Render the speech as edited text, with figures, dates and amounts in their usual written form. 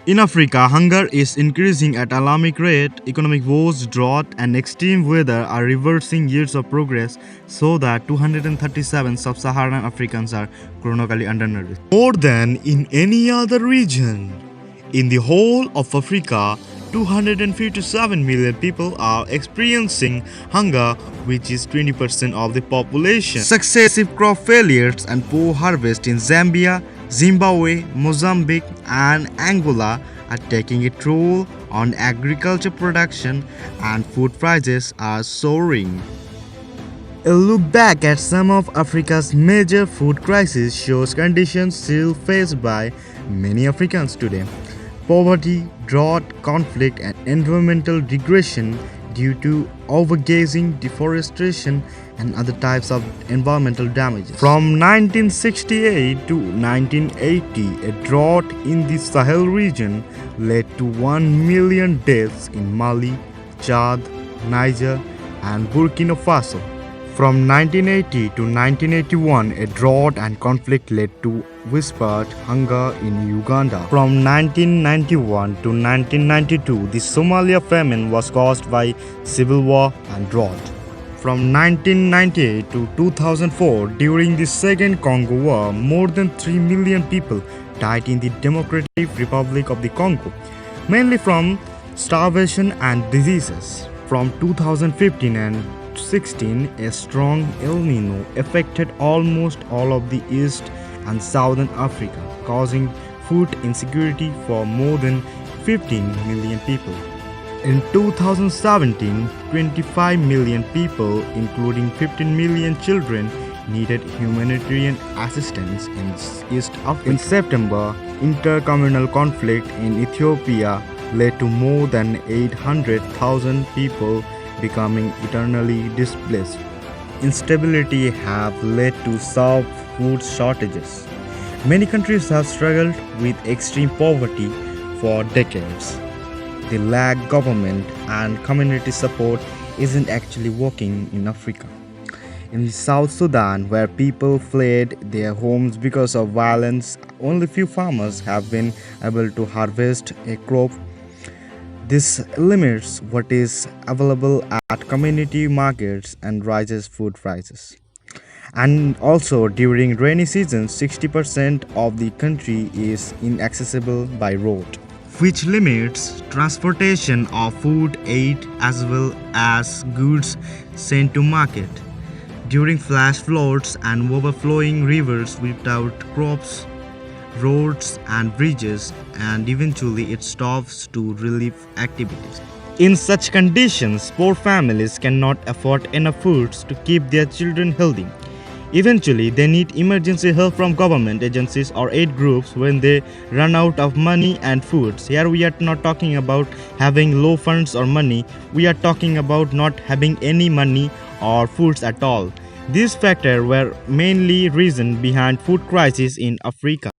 In Africa, hunger is increasing at alarming rate. Economic wars, drought, and extreme weather are reversing years of progress so that 237 sub-Saharan Africans are chronically undernourished. More than in any other region. In the whole of Africa, 257 million people are experiencing hunger, which is 20% of the population. Successive crop failures and poor harvest in Zambia, Zimbabwe, Mozambique, and Angola are taking a toll on agriculture production, and food prices are soaring. A look back at some of Africa's major food crises shows conditions still faced by many Africans today. Poverty, drought, conflict, and environmental degradation due to overgrazing, deforestation, and other types of environmental damages. From 1968 to 1980, a drought in the Sahel region led to 1 million deaths in Mali, Chad, Niger, and Burkina Faso. From 1980 to 1981, a drought and conflict led to whispered hunger in Uganda. From 1991 to 1992, the Somalia famine was caused by civil war and drought. From 1998 to 2004, during the Second Congo War, more than 3 million people died in the Democratic Republic of the Congo, mainly from starvation and diseases. From 2015 and 16, a strong El Nino affected almost all of the East and Southern Africa, causing food insecurity for more than 15 million people. In 2017, 25 million people, including 15 million children, needed humanitarian assistance in East Africa. In September, intercommunal conflict in Ethiopia led to more than 800,000 people becoming eternally displaced. Instability have led to severe food shortages. Many countries have struggled with extreme poverty for decades. The lack of government and community support isn't actually working in Africa. In South Sudan, where people fled their homes because of violence, only few farmers have been able to harvest a crop. This limits what is available at community markets and raises food prices. And also during rainy season, 60% of the country is inaccessible by road, which limits transportation of food aid as well as goods sent to market. During flash floods and overflowing rivers without crops, roads and bridges, and eventually it stops to relief activities. In such conditions, poor families cannot afford enough foods to keep their children healthy. Eventually, they need emergency help from government agencies or aid groups when they run out of money and foods. Here we are not talking about having low funds or money, we are talking about not having any money or foods at all. These factors were mainly reason behind food crisis in Africa.